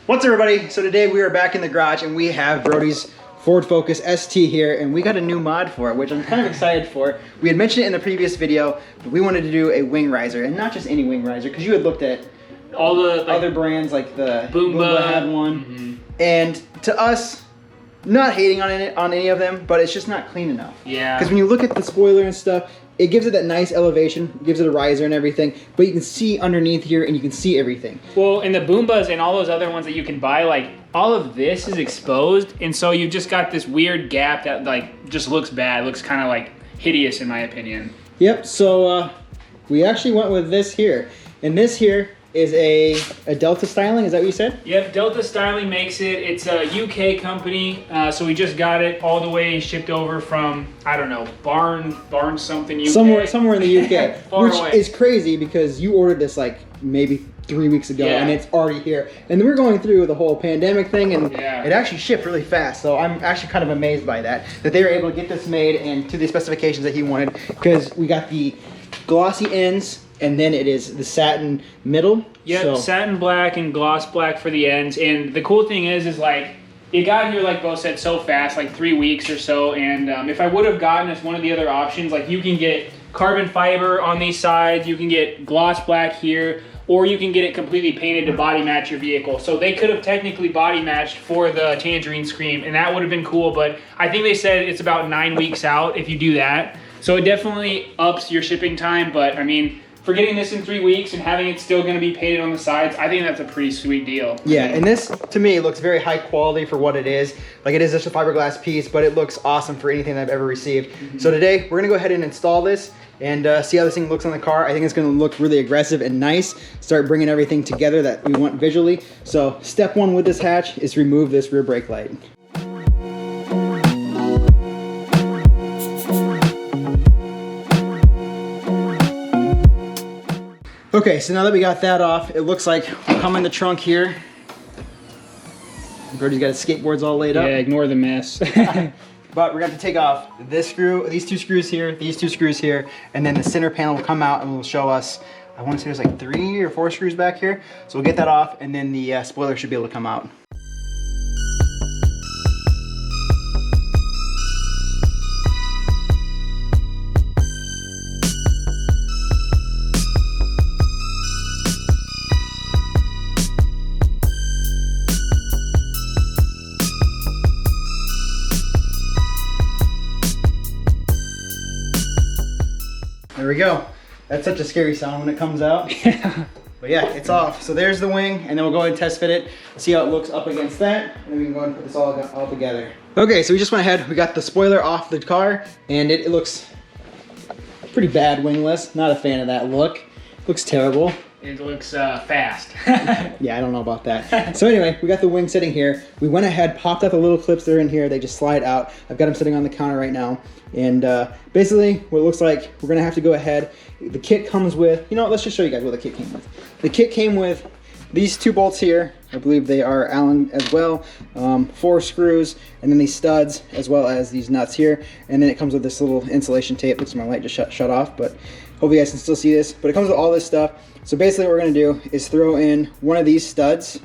What's up, everybody? So today we are back in the garage and we have Brody's Ford Focus ST here, and we got a new mod for it, which I'm kind of excited for. We had mentioned it in the previous video, but we wanted to do a wing riser, and not just any wing riser, because you had looked at all the other brands, like the Boomba had one, and to us, not hating on any of them, but it's just not clean enough. Yeah. Because when you look at the spoiler and stuff, it gives it that nice elevation, gives it a riser and everything, but you can see underneath here and you can see everything. Well, and the Boombas and all those other ones that you can buy, like, all of this is exposed, and so you've just got this weird gap that, like, just looks bad. Looks kind of, like, hideous in my opinion. Yep, so we actually went with this here. And this here is a Delta Styling, is that what you said? Yep, Delta Styling makes it. It's a UK company, so we just got it all the way shipped over from, I don't know, Barn something UK. Somewhere in the UK, which away. is crazy because you ordered this like maybe 3 weeks ago, yeah. and it's already here. And we're going through the whole pandemic thing, and yeah. it actually shipped really fast. So I'm actually kind of amazed by that they were able to get this made and to the specifications that he wanted, because we got the glossy ends, and then it is the satin middle. Yep, so satin black and gloss black for the ends. And the cool thing is like, it got here, like Bo said, so fast, like 3 weeks or so. And if I would have gotten as one of the other options, like you can get carbon fiber on these sides, you can get gloss black here, or you can get it completely painted to body match your vehicle. So they could have technically body matched for the Tangerine Scream, and that would have been cool, but I think they said it's about 9 weeks out if you do that. So it definitely ups your shipping time, but I mean, for getting this in 3 weeks and having it still going to be painted on the sides, I think that's a pretty sweet deal. Yeah, and this, to me, looks very high quality for what it is. Like, it is just a fiberglass piece, but it looks awesome for anything that I've ever received. So today, we're going to go ahead and install this and see how this thing looks on the car. I think it's going to look really aggressive and nice, start bringing everything together that we want visually. So step one with this hatch is remove this rear brake light. Okay, so now that we got that off, it looks like we'll come in the trunk here. Brody's got his skateboards all laid up. Yeah, ignore the mess. But we're going to take off this screw, these two screws here, these two screws here, and then the center panel will come out and will show us, I want to say there's like 3 or 4 screws back here. So we'll get that off, and then the spoiler should be able to come out. There we go. That's such a scary sound when it comes out. Yeah. But yeah, it's off. So there's the wing, and then we'll go ahead and test fit it, see how it looks up against that, and then we can go ahead and put this all together. Okay, so we just went ahead, we got the spoiler off the car, and it looks pretty bad wingless. Not a fan of that look. Looks terrible. It looks fast. Yeah, I don't know about that. So anyway, we got the wing sitting here. We went ahead, popped out the little clips that are in here. They just slide out. I've got them sitting on the counter right now. And basically, what it looks like, we're gonna have to go ahead. The kit comes with, you know, let's just show you guys what the kit came with. The kit came with these 2 bolts here. I believe they are Allen as well. 4 screws, and then these studs, as well as these nuts here. And then it comes with this little insulation tape. Looks like my light just shut off, but hopefully you guys can still see this. But it comes with all this stuff. So basically what we're gonna do is throw in one of these studs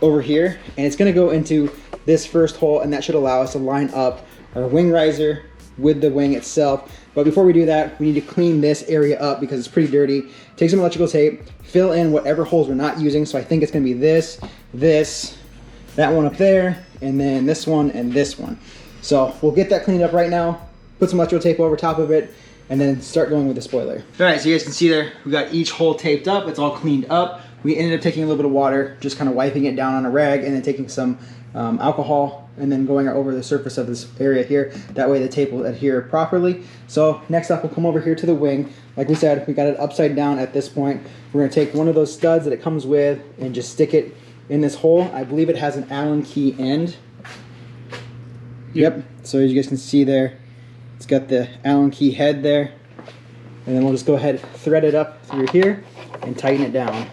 over here, and it's gonna go into this first hole, and that should allow us to line up our wing riser with the wing itself. But before we do that, we need to clean this area up because it's pretty dirty. Take some electrical tape, fill in whatever holes we're not using. So I think it's gonna be this, that one up there, and then this one and this one. So we'll get that cleaned up right now, put some electrical tape over top of it, and then start going with the spoiler. All right, so you guys can see there, we got each hole taped up. It's all cleaned up. We ended up taking a little bit of water, just kind of wiping it down on a rag, and then taking some alcohol, and then going over the surface of this area here. That way the tape will adhere properly. So next up, we'll come over here to the wing. Like we said, we got it upside down at this point. We're gonna take one of those studs that it comes with and just stick it in this hole. I believe it has an Allen key end. Yep, so as you guys can see there, it's got the Allen key head there. And then we'll just go ahead, thread it up through here and tighten it down.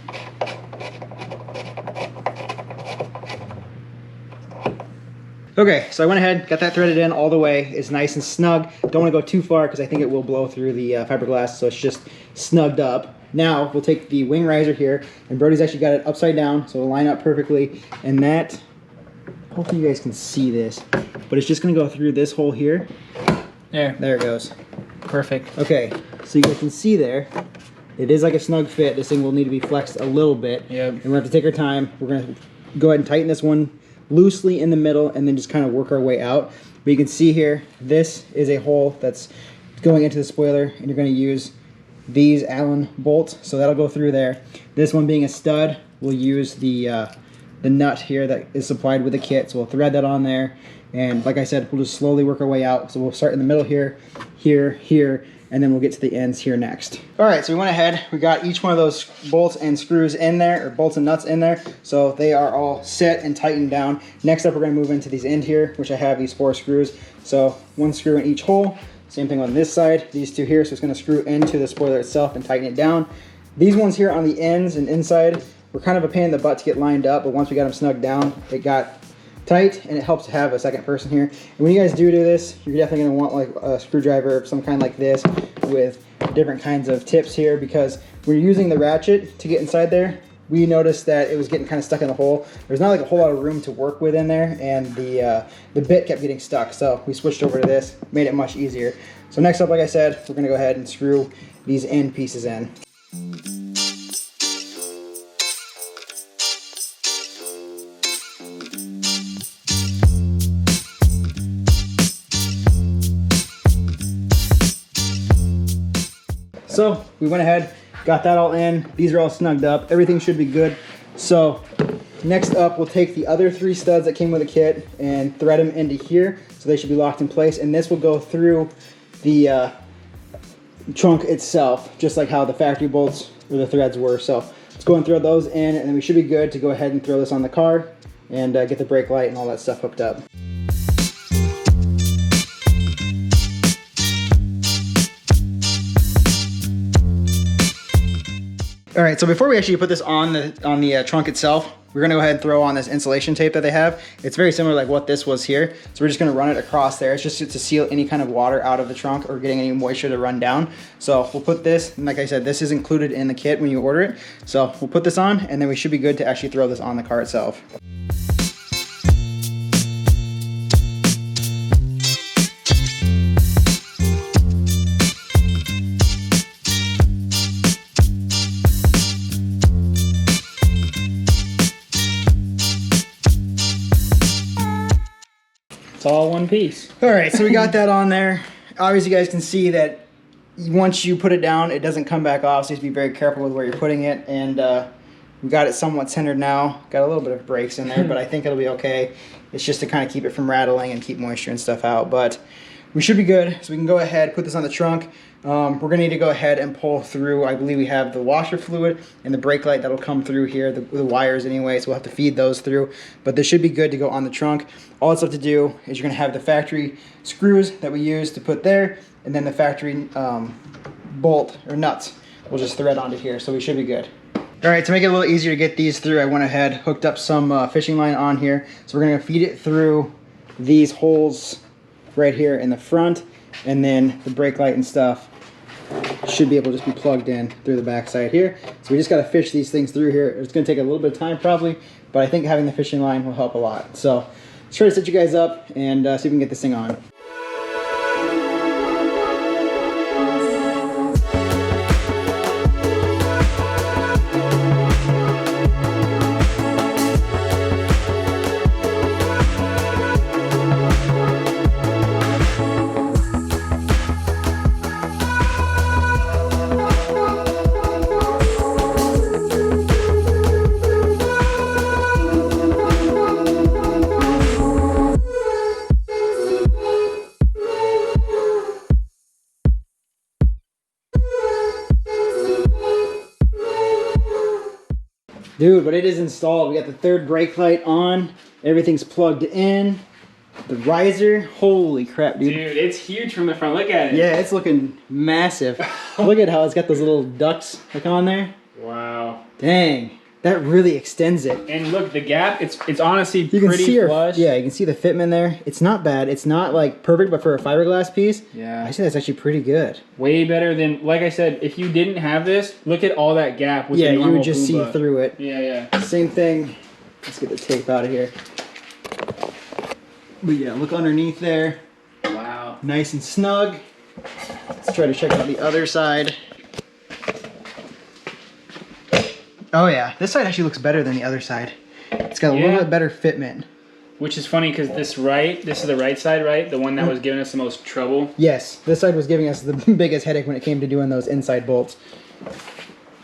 Okay, so I went ahead, got that threaded in all the way. It's nice and snug. Don't want to go too far because I think it will blow through the fiberglass, so it's just snugged up. Now we'll take the wing riser here, and Brody's actually got it upside down, so it'll line up perfectly. And that, hopefully you guys can see this, but it's just gonna go through this hole here. There it goes. Perfect. Okay, so you guys can see there, it is like a snug fit. This thing will need to be flexed a little bit. Yep. And we're gonna have to take our time. We're gonna go ahead and tighten this one loosely in the middle and then just kind of work our way out. But you can see here, this is a hole that's going into the spoiler, and you're gonna use these Allen bolts, so that'll go through there. This one being a stud, we'll use the nut here that is supplied with the kit, so we'll thread that on there. And like I said, we'll just slowly work our way out. So we'll start in the middle here, here, and then we'll get to the ends here next. All right, so we went ahead, we got each one of those bolts and screws in there, or bolts and nuts in there, so they are all set and tightened down. Next up, we're gonna move into these end here, which I have these 4 screws. So 1 screw in each hole. Same thing on this side, these 2 here, so it's gonna screw into the spoiler itself and tighten it down. These ones here on the ends and inside were kind of a pain in the butt to get lined up, but once we got them snugged down, it got tight, and it helps to have a second person here. And when you guys do this, you're definitely gonna want like a screwdriver of some kind like this with different kinds of tips here, because when you're using the ratchet to get inside there, we noticed that it was getting kind of stuck in the hole. There's not like a whole lot of room to work with in there, and the bit kept getting stuck. So we switched over to this, made it much easier. So next up, like I said, we're gonna go ahead and screw these end pieces in. So we went ahead, got that all in. These are all snugged up. Everything should be good. So next up, we'll take the other 3 studs that came with the kit and thread them into here, so they should be locked in place. And this will go through the trunk itself, just like how the factory bolts or the threads were. So let's go and throw those in, and then we should be good to go ahead and throw this on the car and get the brake light and all that stuff hooked up. All right, so before we actually put this on the trunk itself, we're gonna go ahead and throw on this insulation tape that they have. It's very similar like what this was here. So we're just gonna run it across there. It's just to seal any kind of water out of the trunk or getting any moisture to run down. So we'll put this, and like I said, this is included in the kit when you order it. So we'll put this on, and then we should be good to actually throw this on the car itself. All one piece. All right, so we got that on there. Obviously, you guys can see that once you put it down, it doesn't come back off, so you have to be very careful with where you're putting it. And we got it somewhat centered now. Got a little bit of breaks in there, but I think it'll be okay. It's just to kind of keep it from rattling and keep moisture and stuff out. But we should be good, so we can go ahead, put this on the trunk. We're gonna need to go ahead and pull through, I believe we have the washer fluid and the brake light that'll come through here, the wires anyway, so we'll have to feed those through. But this should be good to go on the trunk. All it's left to do is you're gonna have the factory screws that we use to put there, and then the factory bolt or nuts we'll just thread onto here, so we should be good. All right, to make it a little easier to get these through, I went ahead, hooked up some fishing line on here. So we're gonna feed it through these holes right here in the front, and then the brake light and stuff should be able to just be plugged in through the back side here. So we just got to fish these things through here. It's going to take a little bit of time probably, but I think having the fishing line will help a lot. So let's try to set you guys up and see if we can get this thing on. Dude, but it is installed. We got the 3rd brake light on. Everything's plugged in. The riser, holy crap, dude. Dude, it's huge from the front. Look at it. Yeah, it's looking massive. Look at how it's got those little ducts like on there. Wow. Dang. that really extends it. And look, the gap, it's honestly You can pretty see flush. yeah, you can see the fitment there. It's not bad. It's not like perfect, but for a fiberglass piece, Yeah. I say that's actually pretty good. Way better than, like I said, if you didn't have this, look at all that gap with the normal you would just Pumbaa. see through it. Yeah, yeah. Same thing. Let's get the tape out of here. But yeah, look underneath there. Wow. Nice and snug. Let's try to check out the other side. Oh yeah, this side actually looks better than the other side. It's got a little bit better fitment. Which is funny because this is the right side, right? The one that was giving us the most trouble. Yes, this side was giving us the biggest headache when it came to doing those inside bolts.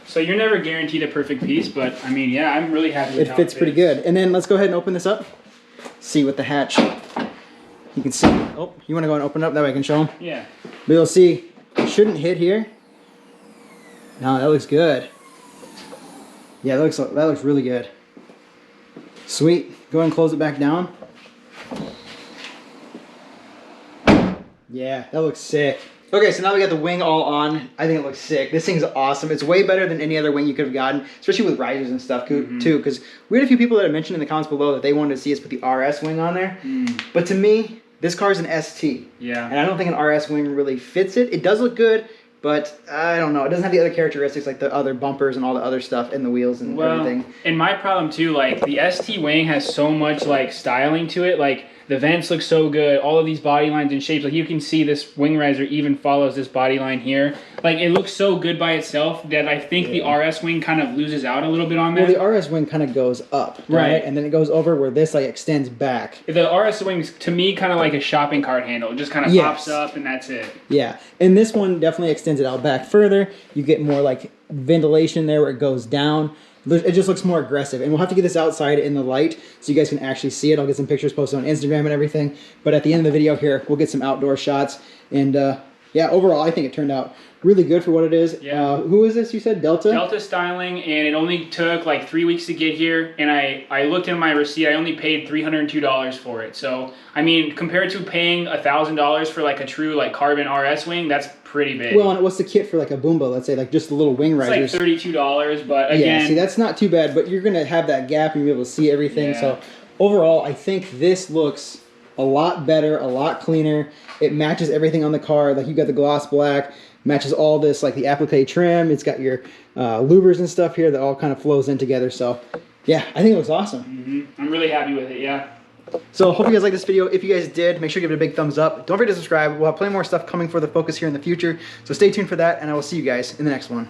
So you're never guaranteed a perfect piece, but I mean, yeah, I'm really happy with It fits pretty good. And then let's go ahead and open this up. See what the hatch. You can see. Oh, you want to go and open it up? That way I can show them? Yeah. But you'll see, it shouldn't hit here. No, that looks good. Yeah, that looks really good. Sweet. Go ahead and close it back down. Yeah, that looks sick. Okay, so now we got the wing all on. I think it looks sick. This thing's awesome. It's way better than any other wing you could have gotten, especially with risers and stuff too, because we had a few people that had mentioned in the comments below that they wanted to see us put the RS wing on there. But to me, this car's an ST. Yeah. And I don't think an RS wing really fits it. It does look good, but I don't know. It doesn't have the other characteristics like the other bumpers and all the other stuff and the wheels and everything. And my problem too, like the ST wing has so much like styling to it. Like the vents look so good. All of these body lines and shapes. Like you can see this wing riser even follows this body line here. Like it looks so good by itself that I think the RS wing kind of loses out a little bit on that. Well, the RS wing kind of goes up, right? And then it goes over where this like extends back. The RS wing's to me kind of like a shopping cart handle. It just kind of pops up and that's it. Yeah, and this one definitely extends it out back further. You get more like ventilation there where it goes down. It just looks more aggressive. And we'll have to get this outside in the light so you guys can actually see it. I'll get some pictures posted on Instagram and everything. But at the end of the video here, we'll get some outdoor shots. And yeah, overall, I think it turned out really good for what it is. Yeah. Who is this, you said? Delta? Delta styling, and it only took like 3 weeks to get here. And I looked in my receipt, I only paid $302 for it. So, I mean, compared to paying $1,000 for like a true like carbon RS wing, that's pretty big. Well, and what's the kit for like a Boomba? Let's say like just the little wing risers. It's like $32, but again... Yeah, see, that's not too bad, but you're going to have that gap and you'll be able to see everything. Yeah. So overall, I think this looks a lot better, a lot cleaner. It matches everything on the car. Like you got the gloss black, matches all this, like the applique trim. It's got your louvers and stuff here that all kind of flows in together. So yeah, I think it looks awesome. I'm really happy with it, yeah. So hope you guys like this video. If you guys did, make sure to give it a big thumbs up. Don't forget to subscribe. We'll have plenty more stuff coming for the Focus here in the future. So stay tuned for that, and I will see you guys in the next one.